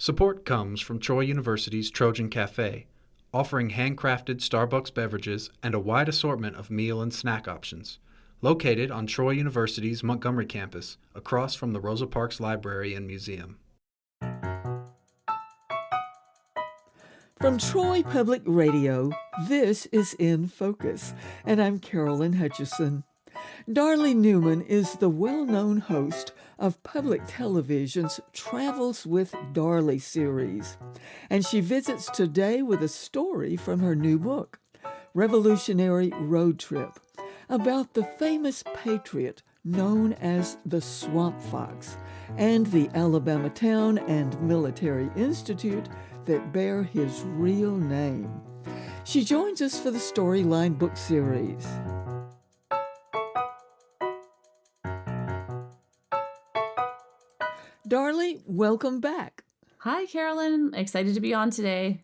Support comes from Troy University's Trojan Cafe, offering handcrafted Starbucks beverages and a wide assortment of meal and snack options. Located on Troy University's Montgomery campus, across from the Rosa Parks Library and Museum. From Troy Public Radio, this is In Focus, and I'm Carolyn Hutchison. Darley Newman is the well-known host of public television's Travels with Darley series, and she visits today with a story from her new book, Revolutionary Road Trip, about the famous patriot known as the Swamp Fox and the Alabama town and military institute that bear his real name. She joins us for the Storyline book series. Darley, welcome back. Hi, Carolyn. Excited to be on today.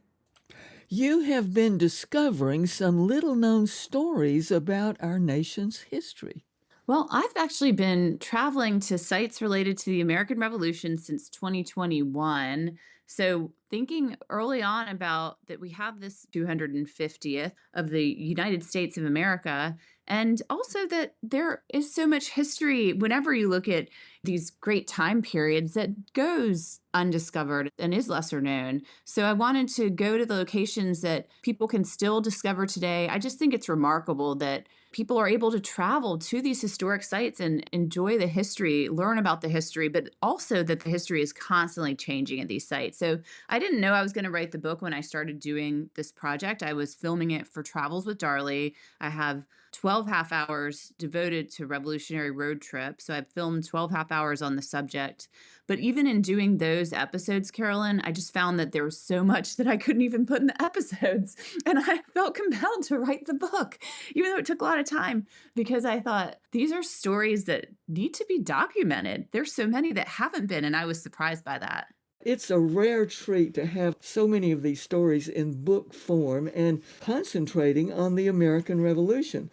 You have been discovering some little-known stories about our nation's history. Well, I've actually been traveling to sites related to the American Revolution since 2021. So, thinking early on about that we have this 250th of the United States of America, and also that there is so much history whenever you look at these great time periods that goes undiscovered and is lesser known. So I wanted to go to the locations that people can still discover today. I just think it's remarkable that people are able to travel to these historic sites and enjoy the history, learn about the history, but also that the history is constantly changing at these sites. So I didn't know I was going to write the book when I started doing this project. I was filming it for Travels with Darley. I have 12 half hours devoted to Revolutionary Road Trip. So I've filmed 12 half hours on the subject. But even in doing those episodes, Carolyn, I just found that there was so much that I couldn't even put in the episodes. And I felt compelled to write the book, even though it took a lot of time, because I thought these are stories that need to be documented. There's so many that haven't been, and I was surprised by that. It's a rare treat to have so many of these stories in book form and concentrating on the American Revolution.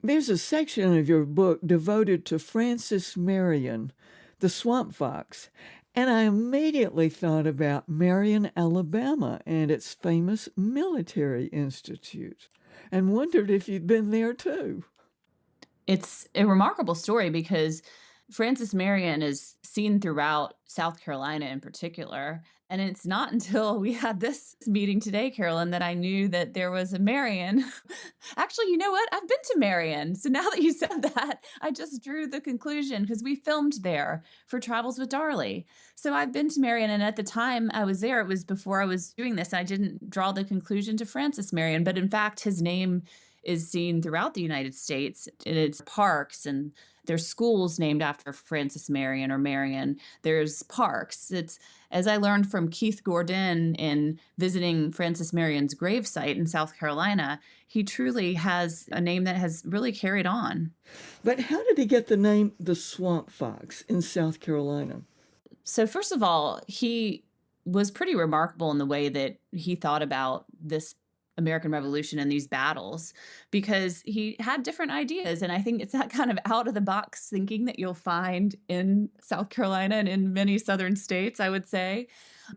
There's a section of your book devoted to Francis Marion, the Swamp Fox, and I immediately thought about Marion, Alabama, and its famous military institute, and wondered if you'd been there too. It's a remarkable story because Francis Marion is seen throughout South Carolina in particular. And it's not until we had this meeting today, Carolyn, that I knew that there was a Marion. Actually, you know what? I've been to Marion. So now that you said that, I just drew the conclusion because we filmed there for Travels with Darley. So I've been to Marion. And at the time I was there, it was before I was doing this. I didn't draw the conclusion to Francis Marion. But in fact, his name is seen throughout the United States. In its parks, and there's schools named after Francis Marion or Marion. There's parks. It's, as I learned from Keith Gordon in visiting Francis Marion's gravesite in South Carolina, he truly has a name that has really carried on. But how did he get the name the Swamp Fox in South Carolina? So first of all, he was pretty remarkable in the way that he thought about this American Revolution and these battles, because he had different ideas. And I think it's that kind of out of the box thinking that you'll find in South Carolina and in many southern states, I would say.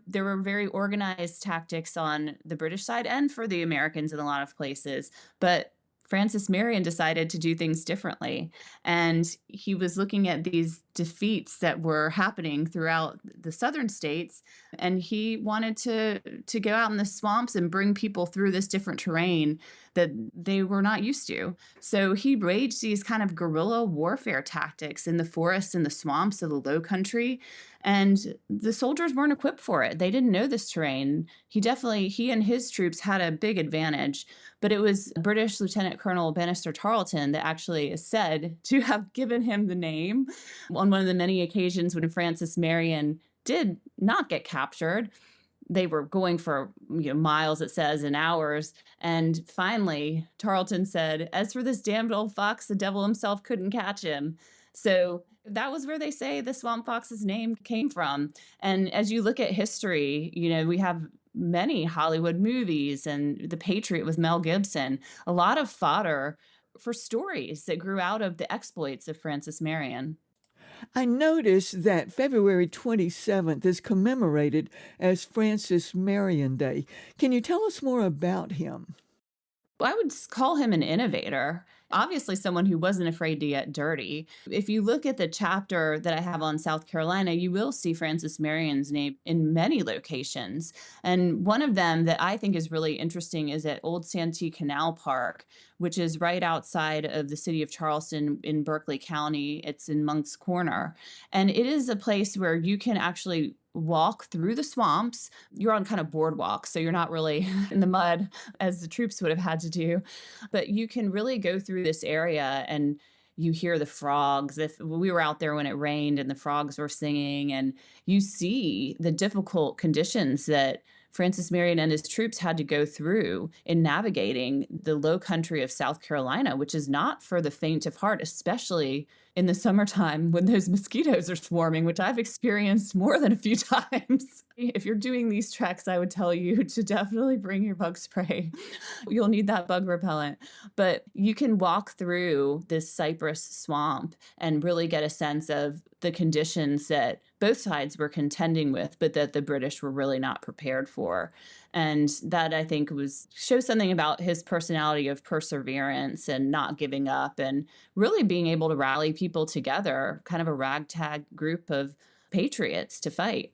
There were very organized tactics on the British side and for the Americans in a lot of places. But Francis Marion decided to do things differently. And he was looking at these defeats that were happening throughout the southern states. And he wanted to go out in the swamps and bring people through this different terrain that they were not used to. So he waged these kind of guerrilla warfare tactics in the forests and the swamps of the Low Country. And the soldiers weren't equipped for it. They didn't know this terrain. He and his troops had a big advantage, but it was British Lieutenant Colonel Bannister Tarleton that actually is said to have given him the name on one of the many occasions when Francis Marion did not get captured. They were going for miles, it says, and hours. And finally, Tarleton said, "As for this damned old fox, the devil himself couldn't catch him." So that was where they say the Swamp Fox's name came from. And as you look at history, we have many Hollywood movies and The Patriot with Mel Gibson, a lot of fodder for stories that grew out of the exploits of Francis Marion. I noticed that February 27th is commemorated as Francis Marion Day. Can you tell us more about him? I would call him an innovator. Obviously, someone who wasn't afraid to get dirty. If you look at the chapter that I have on South Carolina, you will see Francis Marion's name in many locations. And one of them that I think is really interesting is at Old Santee Canal Park, which is right outside of the city of Charleston in Berkeley County. It's in Monk's Corner. And it is a place where you can actually walk through the swamps. You're on kind of boardwalk, so you're not really in the mud as the troops would have had to do. But you can really go through this area and you hear the frogs. If we were out there when it rained and the frogs were singing, and you see the difficult conditions that Francis Marion and his troops had to go through in navigating the low country of South Carolina, which is not for the faint of heart, especially in the summertime when those mosquitoes are swarming, which I've experienced more than a few times. If you're doing these treks, I would tell you to definitely bring your bug spray. You'll need that bug repellent. But you can walk through this cypress swamp and really get a sense of the conditions that both sides were contending with, but that the British were really not prepared for. And that, I think, shows something about his personality of perseverance and not giving up and really being able to rally people together, kind of a ragtag group of patriots to fight.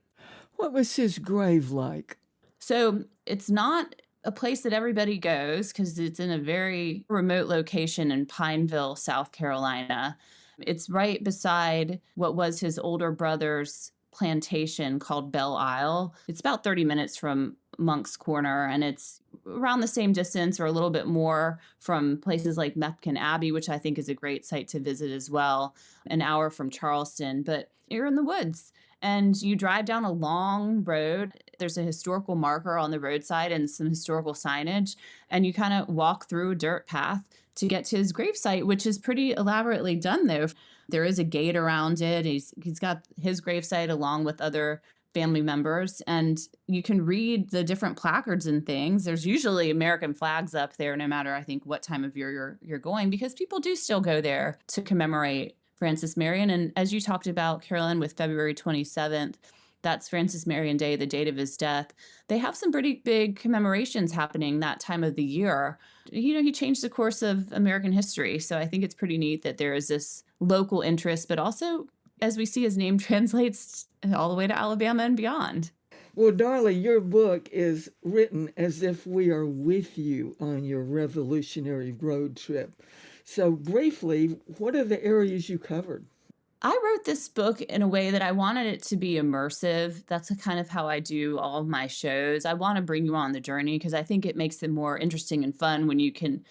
What was his grave like? So it's not a place that everybody goes because it's in a very remote location in Pineville, South Carolina. It's right beside what was his older brother's plantation called Belle Isle. It's about 30 minutes from Monk's Corner, and it's around the same distance or a little bit more from places like Mepkin Abbey, which I think is a great site to visit as well, an hour from Charleston. But you're in the woods and you drive down a long road. There's a historical marker on the roadside and some historical signage, and you kind of walk through a dirt path to get to his gravesite, which is pretty elaborately done, though. There is a gate around it. He's got his gravesite along with other family members, and you can read the different placards and things. There's usually American flags up there, no matter, I think, what time of year you're going, because people do still go there to commemorate Francis Marion. And as you talked about, Carolyn, with February 27th, that's Francis Marion Day, the date of his death. They have some pretty big commemorations happening that time of the year. He changed the course of American history. So I think it's pretty neat that there is this local interest, but also, as we see, his name translates all the way to Alabama and beyond. Well, Darley, your book is written as if we are with you on your Revolutionary road trip. So briefly, what are the areas you covered? I wrote this book in a way that I wanted it to be immersive. That's kind of how I do all of my shows. I want to bring you on the journey because I think it makes it more interesting and fun when you can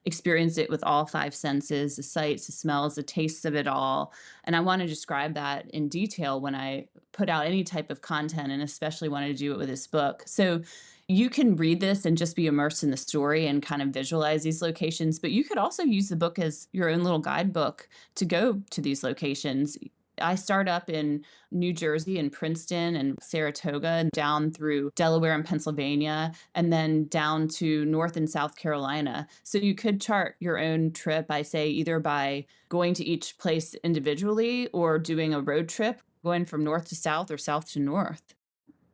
experience it with all five senses, the sights, the smells, the tastes of it all. And I want to describe that in detail when I put out any type of content, and especially wanted to do it with this book. So you can read this and just be immersed in the story and kind of visualize these locations, but you could also use the book as your own little guidebook to go to these locations. I start up in New Jersey and Princeton and Saratoga and down through Delaware and Pennsylvania, and then down to North and South Carolina. So you could chart your own trip, I say, either by going to each place individually or doing a road trip, going from north to south or south to north.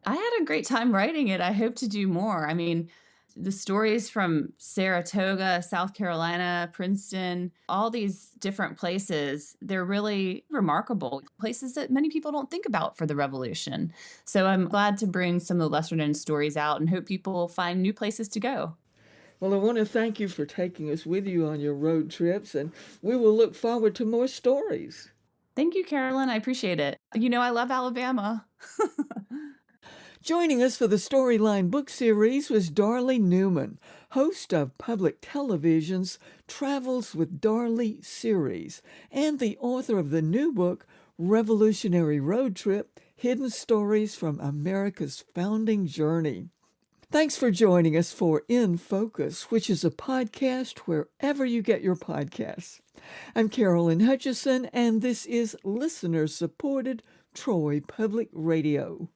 I had a great time writing it. I hope to do more. I mean, the stories from Saratoga, South Carolina, Princeton, all these different places, they're really remarkable places that many people don't think about for the revolution. So I'm glad to bring some of the lesser known stories out and hope people will find new places to go. Well, I want to thank you for taking us with you on your road trips, and we will look forward to more stories. Thank you, Carolyn. I appreciate it. I love Alabama. Joining us for the Storyline book series was Darley Newman, host of Public Television's Travels with Darley series, and the author of the new book, Revolutionary Road Trip, Hidden Stories from America's Founding Journey. Thanks for joining us for In Focus, which is a podcast wherever you get your podcasts. I'm Carolyn Hutchison, and this is listener-supported Troy Public Radio.